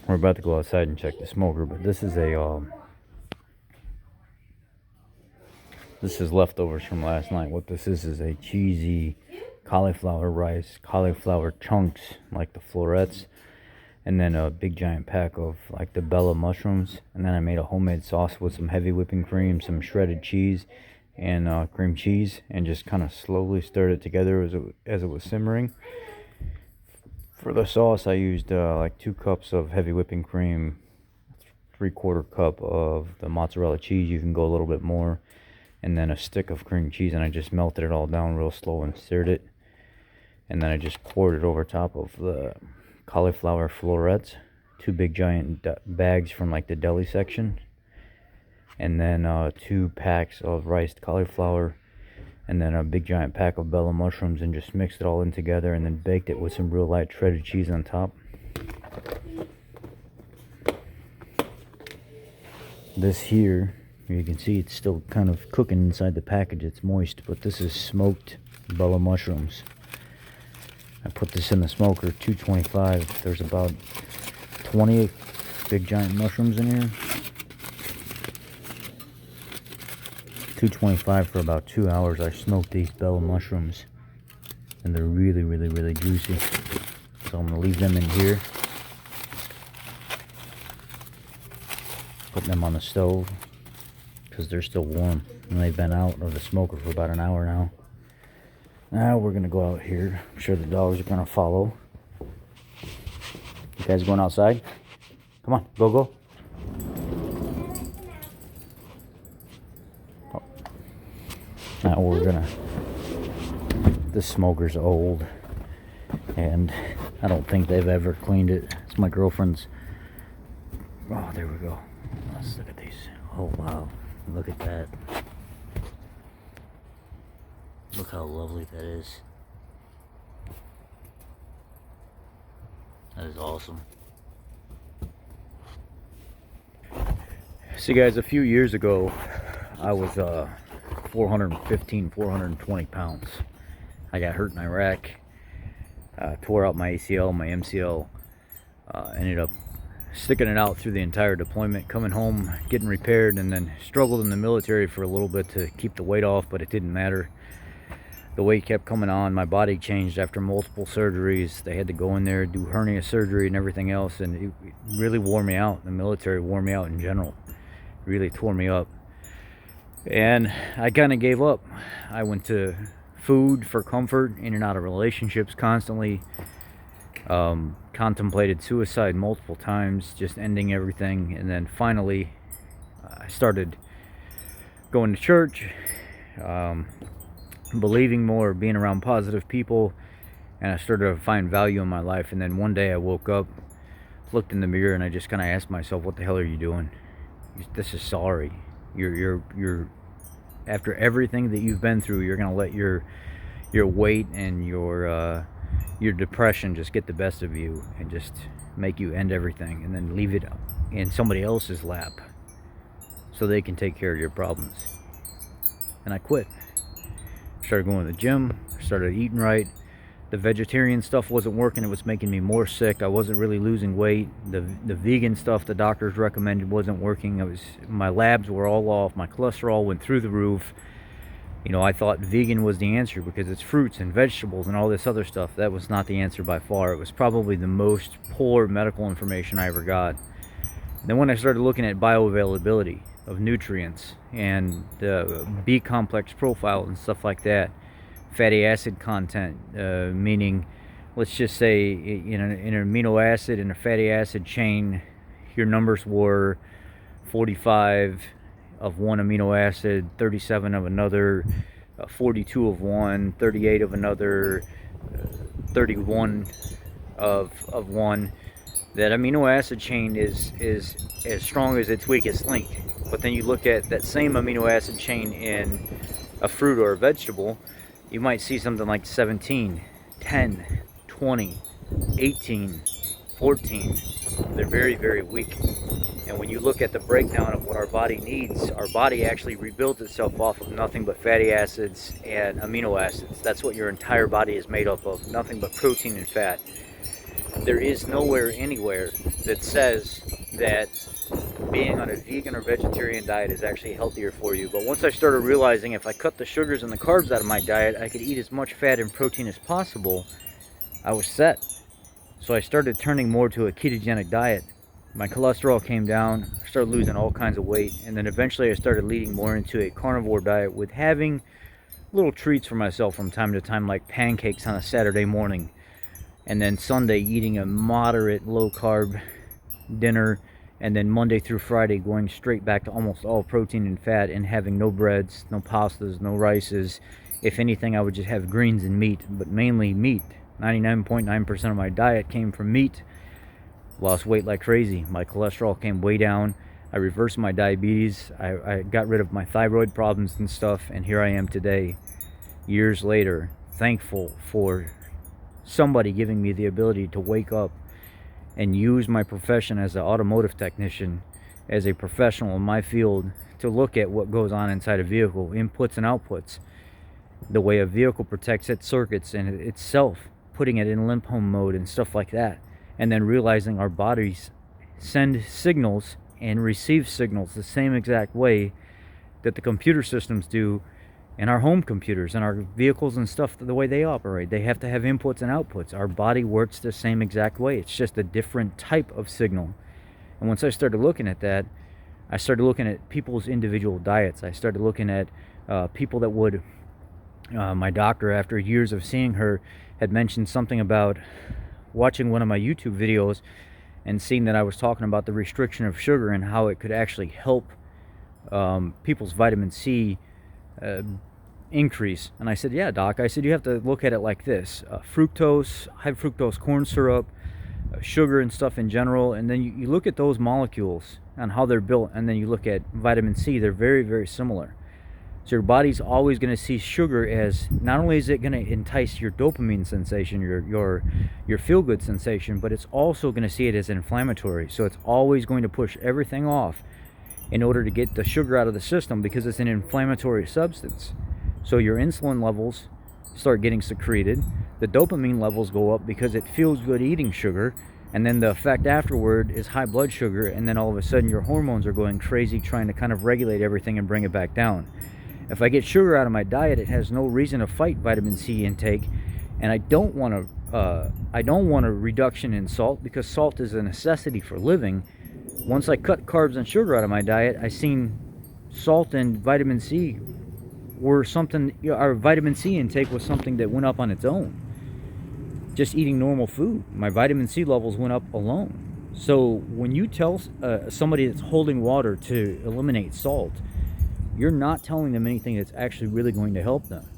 We're about to go outside and check the smoker, but this is this is leftovers from last night. What this is a cheesy cauliflower rice, cauliflower chunks like the florets, and then a big giant pack of like the Bella mushrooms. And then I made a homemade sauce with some heavy whipping cream, some shredded cheese, and cream cheese, and just kind of slowly stirred it together as it was simmering. For the sauce, I used like 2 cups of heavy whipping cream, 3/4 cup of the mozzarella cheese. You can go a little bit more, and then a stick of cream cheese, and I just melted it all down real slow and stirred it. And then I just poured it over top of the cauliflower florets, 2 big giant bags from like the deli section, and then 2 packs of riced cauliflower, and then a big giant pack of Bella mushrooms, and just mixed it all in together, and then baked it with some real light shredded cheese on top. This here, you can see it's still kind of cooking inside the package. It's moist, but this is smoked Bella mushrooms. I put this in the smoker, 225. There's about 20 big giant mushrooms in here. 225 for about 2 hours. I smoked these Bella mushrooms, and they're really, really, really juicy. So I'm gonna leave them in here. Putting them on the stove because they're still warm, and they've been out of the smoker for about an hour now. Now we're gonna go out here. I'm sure the dogs are gonna follow. You guys going outside? Come on, go. Oh. Now we're gonna. This smoker's old, and I don't think they've ever cleaned it. It's my girlfriend's. Oh, there we go. Let's look at these. Oh wow, look at that. Look how lovely that is. That is awesome. See guys, a few years ago, I was 415, 420 pounds. I got hurt in Iraq, tore out my ACL, my MCL, ended up sticking it out through the entire deployment, coming home, getting repaired, and then struggled in the military for a little bit to keep the weight off, but it didn't matter. The weight kept coming on. My body changed after multiple surgeries. They had to go in there, do hernia surgery and everything else, and it really wore me out. The military wore me out in general. It really tore me up. And I kind of gave up. I went to food for comfort, in and out of relationships constantly. Contemplated suicide multiple times, just ending everything. And then finally, I started going to church, believing more, being around positive people, and I started to find value in my life. And then one day I woke up, looked in the mirror, and I just kind of asked myself, what the hell are you doing? This is sorry. You're after everything that you've been through, you're gonna let your weight and your depression just get the best of you and just make you end everything, and then leave it in somebody else's lap so they can take care of your problems. And I quit. Started going to the gym, started eating right. The vegetarian stuff wasn't working. It was making me more sick. I wasn't really losing weight. The vegan stuff the doctors recommended wasn't working. My labs were all off. My cholesterol went through the roof. You know, I thought vegan was the answer because it's fruits and vegetables and all this other stuff. That was not the answer by far. It was probably the most poor medical information I ever got. Then when I started looking at bioavailability of nutrients and the B complex profile and stuff like that, fatty acid content, meaning, let's just say, in an amino acid and a fatty acid chain, your numbers were 45 of one amino acid, 37 of another, 42 of one, 38 of another, 31 of one. That amino acid chain is as strong as its weakest link. But then you look at that same amino acid chain in a fruit or a vegetable, you might see something like 17, 10, 20, 18, 14. They're very, very weak. And when you look at the breakdown of what our body needs, our body actually rebuilds itself off of nothing but fatty acids and amino acids. That's what your entire body is made up of, nothing but protein and fat. There is nowhere, anywhere, that says that being on a vegan or vegetarian diet is actually healthier for you. But once I started realizing if I cut the sugars and the carbs out of my diet, I could eat as much fat and protein as possible, I was set. So I started turning more to a ketogenic diet. My cholesterol came down, I started losing all kinds of weight, and then eventually I started leading more into a carnivore diet with having little treats for myself from time to time, like pancakes on a Saturday morning, and then Sunday eating a moderate low carb dinner, and then Monday through Friday going straight back to almost all protein and fat and having no breads, no pastas, no rices. If anything, I would just have greens and meat, but mainly meat. 99.9% of my diet came from meat. Lost weight like crazy. My cholesterol came way down. I reversed my diabetes. I got rid of my thyroid problems and stuff, and here I am today, years later, thankful for somebody giving me the ability to wake up and use my profession as an automotive technician, as a professional in my field, to look at what goes on inside a vehicle, inputs and outputs, the way a vehicle protects its circuits and itself, putting it in limp home mode and stuff like that, and then realizing our bodies send signals and receive signals the same exact way that the computer systems do in our home computers and our vehicles and stuff. The way they operate, they have to have inputs and outputs. Our body works the same exact way. It's just a different type of signal. And once I started looking at that, I started looking at people's individual diets. I started looking at people that would, my doctor, after years of seeing her, had mentioned something about watching one of my YouTube videos and seeing that I was talking about the restriction of sugar and how it could actually help people's vitamin C increase. And I said, yeah, doc, I said, you have to look at it like this: fructose, high fructose corn syrup, sugar and stuff in general, and then you look at those molecules and how they're built, and then you look at vitamin C. They're very, very similar. So your body's always going to see sugar as, not only is it going to entice your dopamine sensation, your feel-good sensation, but it's also going to see it as inflammatory. So it's always going to push everything off in order to get the sugar out of the system, because it's an inflammatory substance. So your insulin levels start getting secreted, the dopamine levels go up because it feels good eating sugar, and then the effect afterward is high blood sugar, and then all of a sudden your hormones are going crazy trying to kind of regulate everything and bring it back down. If I get sugar out of my diet, it has no reason to fight vitamin C intake, and I don't want a reduction in salt, because salt is a necessity for living. Once I cut carbs and sugar out of my diet, I seen salt and vitamin C were something, our vitamin C intake was something that went up on its own. Just eating normal food, my vitamin C levels went up alone. So when you tell somebody that's holding water to eliminate salt, you're not telling them anything that's actually really going to help them.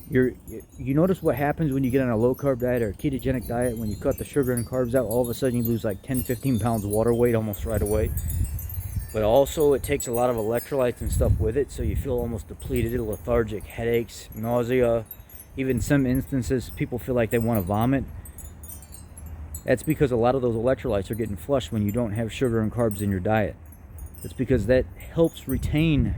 You notice what happens when you get on a low carb diet or a ketogenic diet. When you cut the sugar and carbs out, all of a sudden you lose like 10-15 pounds of water weight almost right away. But also it takes a lot of electrolytes and stuff with it, so you feel almost depleted, lethargic, headaches, nausea. Even some instances people feel like they want to vomit. That's because a lot of those electrolytes are getting flushed when you don't have sugar and carbs in your diet. It's because that helps retain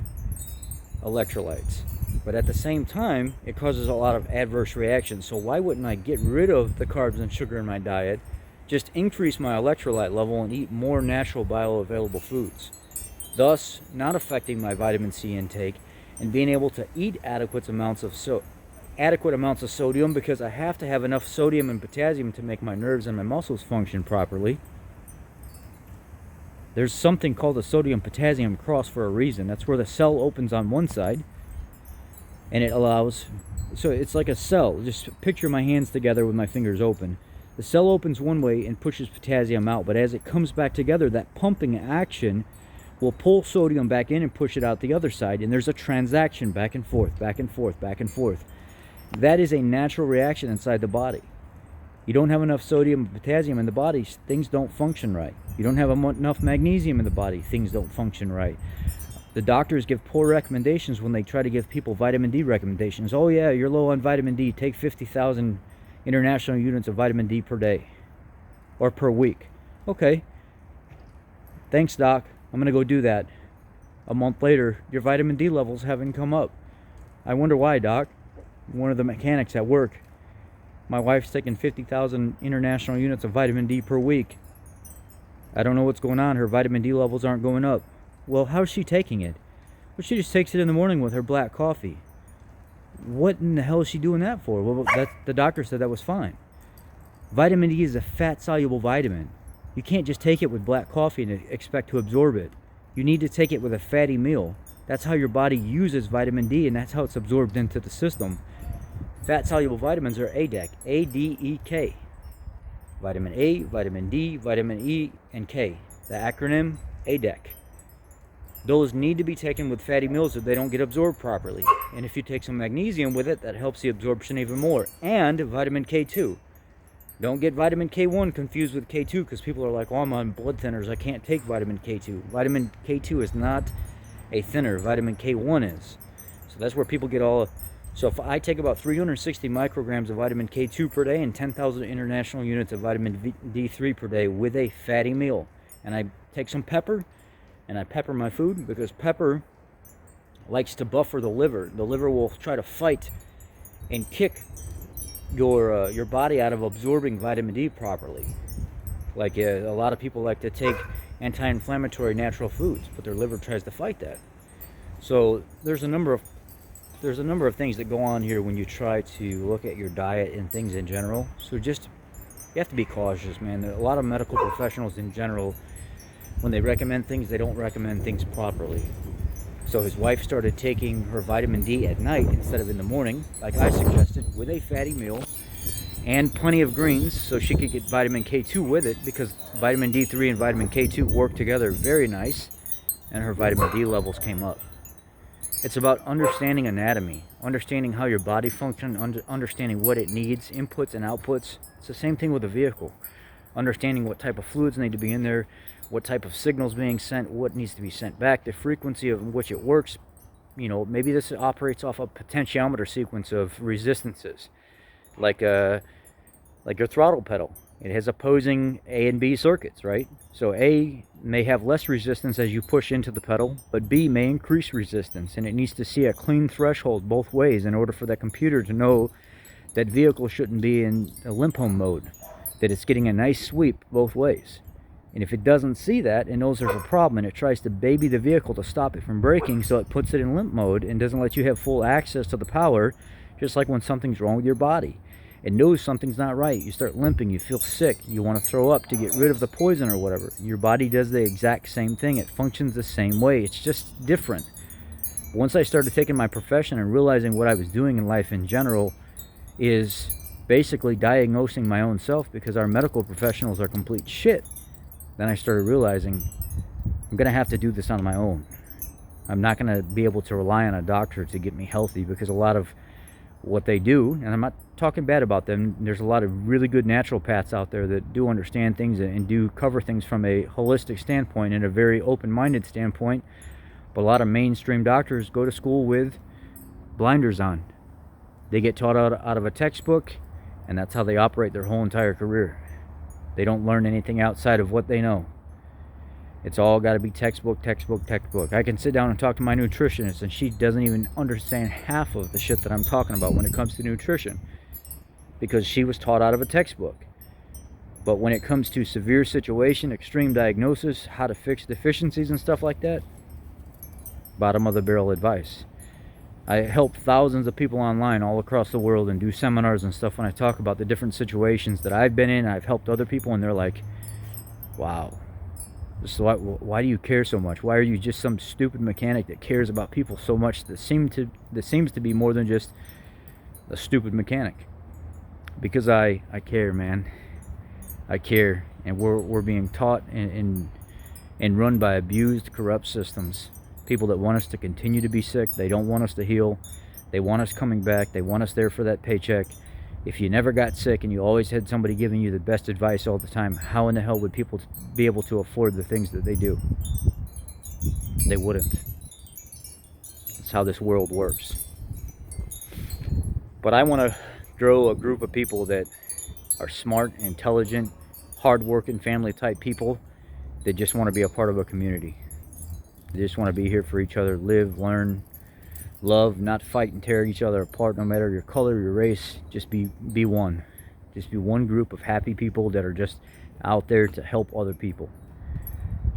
electrolytes. But at the same time, it causes a lot of adverse reactions. So why wouldn't I get rid of the carbs and sugar in my diet, just increase my electrolyte level and eat more natural bioavailable foods, thus not affecting my vitamin C intake and being able to eat adequate amounts of sodium, because I have to have enough sodium and potassium to make my nerves and my muscles function properly. There's something called a sodium-potassium cross for a reason. That's where the cell opens on one side, and it allows, so it's like a cell. Just picture my hands together with my fingers open. The cell opens one way and pushes potassium out, but as it comes back together, that pumping action will pull sodium back in and push it out the other side, and there's a transaction back and forth, back and forth, back and forth. That is a natural reaction inside the body. You don't have enough sodium and potassium in the body, things don't function right. You don't have enough magnesium in the body, things don't function right. The doctors give poor recommendations when they try to give people vitamin D recommendations. Oh yeah, you're low on vitamin D, take 50,000 international units of vitamin D per day or per week. Okay, thanks doc, I'm gonna go do that. A month later, your vitamin D levels haven't come up. I wonder why, doc. One of the mechanics at work, my wife's taking 50,000 international units of vitamin D per week. I don't know what's going on. Her vitamin D levels aren't going up. Well, how's she taking it? Well, she just takes it in the morning with her black coffee. What in the hell is she doing that for? Well, the doctor said that was fine. Vitamin D is a fat-soluble vitamin. You can't just take it with black coffee and expect to absorb it. You need to take it with a fatty meal. That's how your body uses vitamin D, and that's how it's absorbed into the system. Fat-soluble vitamins are ADEK, A-D-E-K. Vitamin A, vitamin D, vitamin E, and K. The acronym, ADEK. Those need to be taken with fatty meals so they don't get absorbed properly. And if you take some magnesium with it, that helps the absorption even more. And vitamin K2. Don't get vitamin K1 confused with K2, because people are like, oh, I'm on blood thinners, I can't take vitamin K2. Vitamin K2 is not a thinner. Vitamin K1 is. So that's where people get all... So if I take about 360 micrograms of vitamin K2 per day and 10,000 international units of vitamin D3 per day with a fatty meal, and I take some pepper, and I pepper my food, because pepper likes to buffer the liver. The liver will try to fight and kick your body out of absorbing vitamin D properly. Like a lot of people like to take anti-inflammatory natural foods, but their liver tries to fight that. So there's a number of things that go on here when you try to look at your diet and things in general. So just, you have to be cautious, man. A lot of medical professionals in general, when they recommend things, they don't recommend things properly. So his wife started taking her vitamin D at night instead of in the morning, like I suggested, with a fatty meal and plenty of greens, so she could get vitamin K2 with it, because vitamin D3 and vitamin K2 work together very nice, and her vitamin D levels came up. It's about understanding anatomy, understanding how your body functions, understanding what it needs, inputs and outputs. It's the same thing with a vehicle. Understanding what type of fluids need to be in there, what type of signals being sent, what needs to be sent back, the frequency of which it works. You know, maybe this operates off a potentiometer sequence of resistances, like your throttle pedal. It has opposing A and B circuits, right? So A may have less resistance as you push into the pedal, but B may increase resistance, and it needs to see a clean threshold both ways in order for that computer to know that vehicle shouldn't be in a limp home mode, that it's getting a nice sweep both ways. And if it doesn't see that and knows there's a problem, and it tries to baby the vehicle to stop it from braking, so it puts it in limp mode and doesn't let you have full access to the power, just like when something's wrong with your body. It knows something's not right. You start limping, you feel sick, you want to throw up to get rid of the poison or whatever. Your body does the exact same thing. It functions the same way. It's just different. Once I started taking my profession and realizing what I was doing in life in general is basically diagnosing my own self, because our medical professionals are complete shit, then I started realizing I'm going to have to do this on my own. I'm not going to be able to rely on a doctor to get me healthy, because a lot of what they do, and I'm not talking bad about them, there's a lot of really good naturopaths out there that do understand things and do cover things from a holistic standpoint and a very open-minded standpoint, but a lot of mainstream doctors go to school with blinders on. They get taught out of a textbook, and that's how they operate their whole entire career. They don't learn anything outside of what they know. It's all got to be textbook, textbook, textbook. I can sit down and talk to my nutritionist, and she doesn't even understand half of the shit that I'm talking about when it comes to nutrition, because she was taught out of a textbook. But when it comes to severe situation, extreme diagnosis, how to fix deficiencies and stuff like that, bottom of the barrel advice. I help thousands of people online all across the world and do seminars and stuff when I talk about the different situations that I've been in. I've helped other people, and they're like, wow, so why do you care so much? Why are you just some stupid mechanic that cares about people so much that seems to be more than just a stupid mechanic? Because I care, man. I care, and we're being taught and run by abused, corrupt systems. People that want us to continue to be sick. They don't want us to heal. They want us coming back. They want us there for that paycheck. If you never got sick and you always had somebody giving you the best advice all the time, how in the hell would people be able to afford the things that they do? They wouldn't. That's how this world works. But I want to grow a group of people that are smart, intelligent, hard-working, family-type people that just want to be a part of a community. They just want to be here for each other, live, learn, love, not fight and tear each other apart, no matter your color, your race. Just be one. Just be one group of happy people that are just out there to help other people.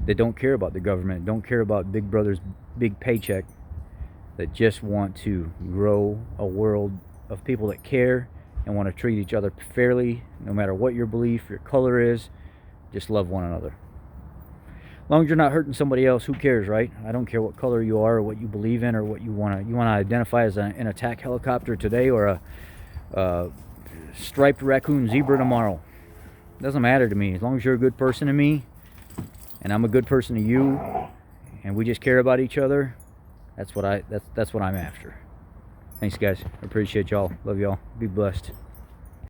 that don't care about the government, don't care about Big Brother's big paycheck, that just want to grow a world of people that care and want to treat each other fairly, no matter what your belief, your color is. Just love one another. As long as you're not hurting somebody else, who cares, right? I don't care what color you are or what you believe in or what you want to identify as an attack helicopter today or a striped raccoon zebra tomorrow. It doesn't matter to me. As long as you're a good person to me and I'm a good person to you and we just care about each other, that's what I'm after. Thanks, guys. I appreciate y'all. Love y'all. Be blessed.